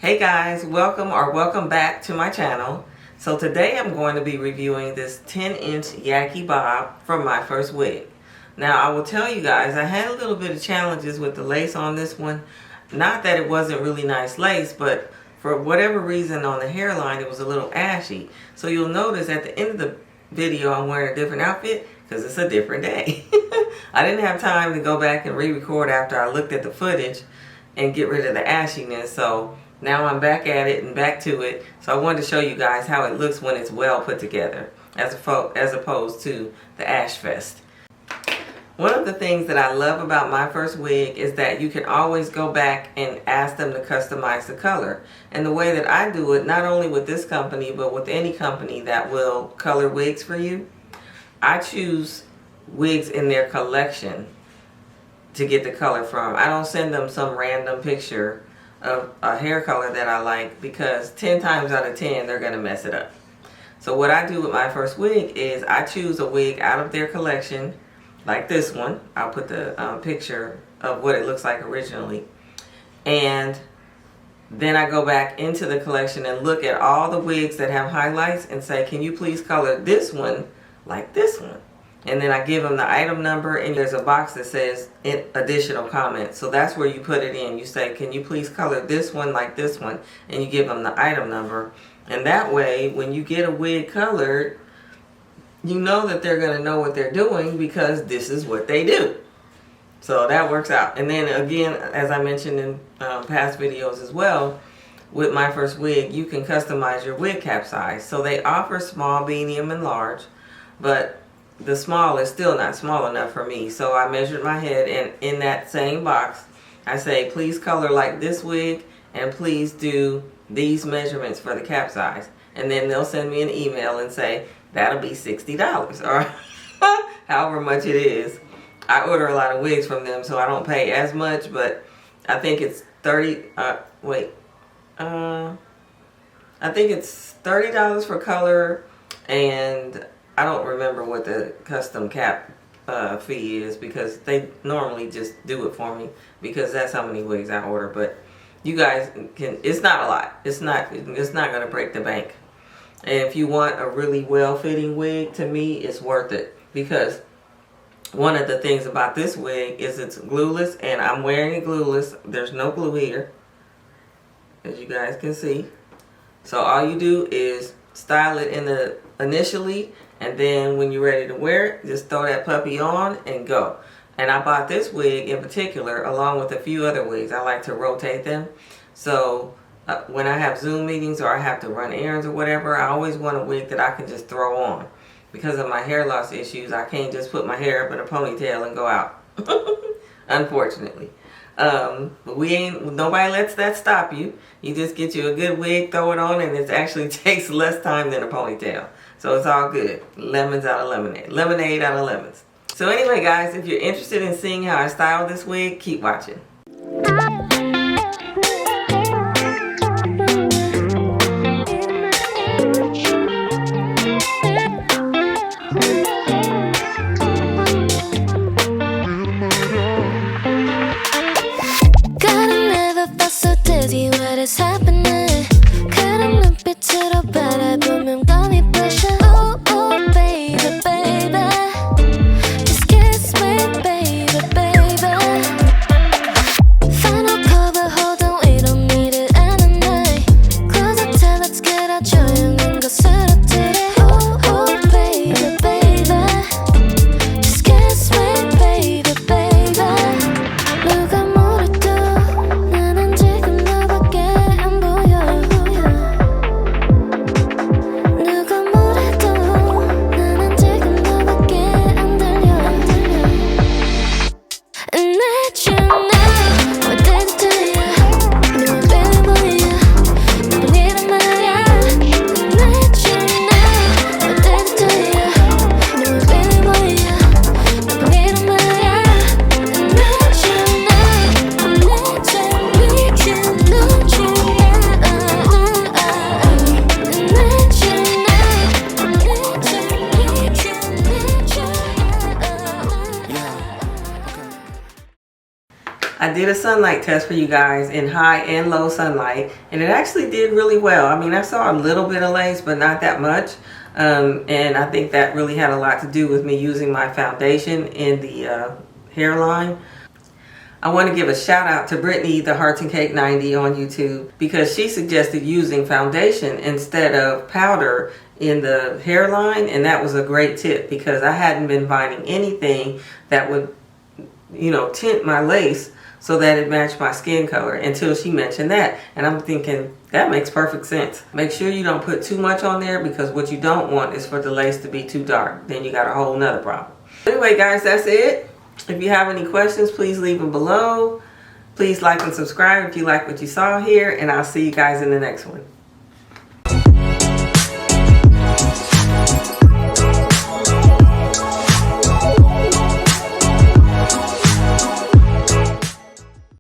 Hey guys, welcome back to my channel. So today I'm going to be reviewing this 10-inch Yaki Bob from My First Wig. Now I will tell you guys, I had a little bit of challenges with the lace on this one. Not that it wasn't really nice lace, but for whatever reason on the hairline it was a little ashy. So you'll notice at the end of the video I'm wearing a different outfit because it's a different day. I didn't have time to go back and re-record after I looked at the footage and get rid of the ashiness. So now I'm back at it and back to it. So I wanted to show you guys how it looks when it's well put together as opposed to the ash fest. One of the things that I love about My First Wig is that you can always go back and ask them to customize the color. And the way that I do it, not only with this company, but with any company that will color wigs for you, I choose wigs in their collection to get the color from. I don't send them some random picture of a hair color that I like, because 10 times out of 10 they're gonna mess it up. So what I do with My First Wig is I choose a wig out of their collection, like this one. I'll put the picture of what it looks like originally, and then I go back into the collection and look at all the wigs that have highlights and say, can you please color this one like this one? And then I give them the item number, and there's a box that says additional comments. So that's where you put it in. You say, can you please color this one like this one? And you give them the item number. And that way, when you get a wig colored, you know that they're going to know what they're doing, because this is what they do. So that works out. And then again, as I mentioned in past videos as well, with My First Wig, you can customize your wig cap size. So they offer small, medium, and large, but the small is still not small enough for me. So I measured my head, and in that same box I say, please color like this wig, and please do these measurements for the cap size. And then they'll send me an email and say, that'll be $60 or however much it is. I order a lot of wigs from them, so I don't pay as much, but I think it's I think it's $30 for color, and I don't remember what the custom cap fee is, because they normally just do it for me, because that's how many wigs I order. But you guys can, it's not a lot. It's not going to break the bank. And if you want a really well-fitting wig, to me it's worth it, because one of the things about this wig is it's glueless, and I'm wearing it glueless. There's no glue here, as you guys can see. So all you do is style it in the initially, and then when you're ready to wear it, just throw that puppy on and go. And I bought this wig in particular along with a few other wigs. I like to rotate them. So when I have Zoom meetings or I have to run errands or whatever, I always want a wig that I can just throw on. Because of my hair loss issues, I can't just put my hair up in a ponytail and go out. Unfortunately. But nobody lets that stop you. You just get you a good wig, throw it on, and it actually takes less time than a ponytail. So it's all good. Lemons out of lemonade. Lemonade out of lemons. So anyway guys, if you're interested in seeing how I style this wig, keep watching. What is happening? 그런 눈빛으로 바라보면 감이 부셔. Oh, oh, baby, baby. Just kiss me, baby, baby. Final cover, hold on, we don't need it any night. Close up till let's get out 조용한 곳으로 들이. Oh, oh, baby, baby. Just kiss me, baby, baby. 누가 뭐래도 나는 지금 너밖에 안 보여. did a sunlight test for you guys in high and low sunlight, and it actually did really well. I mean, I saw a little bit of lace, but not that much. And I think that really had a lot to do with me using my foundation in the hairline. I want to give a shout out to Brittany, the Hearts and Cake 90 on YouTube, because she suggested using foundation instead of powder in the hairline, and that was a great tip because I hadn't been finding anything that would, you know, tint my lace so that it matched my skin color until she mentioned that. And I'm thinking, that makes perfect sense. Make sure you don't put too much on there, because what you don't want is for the lace to be too dark. Then you got a whole nother problem. Anyway, guys, that's it. If you have any questions, please leave them below. Please like and subscribe if you like what you saw here, and I'll see you guys in the next one.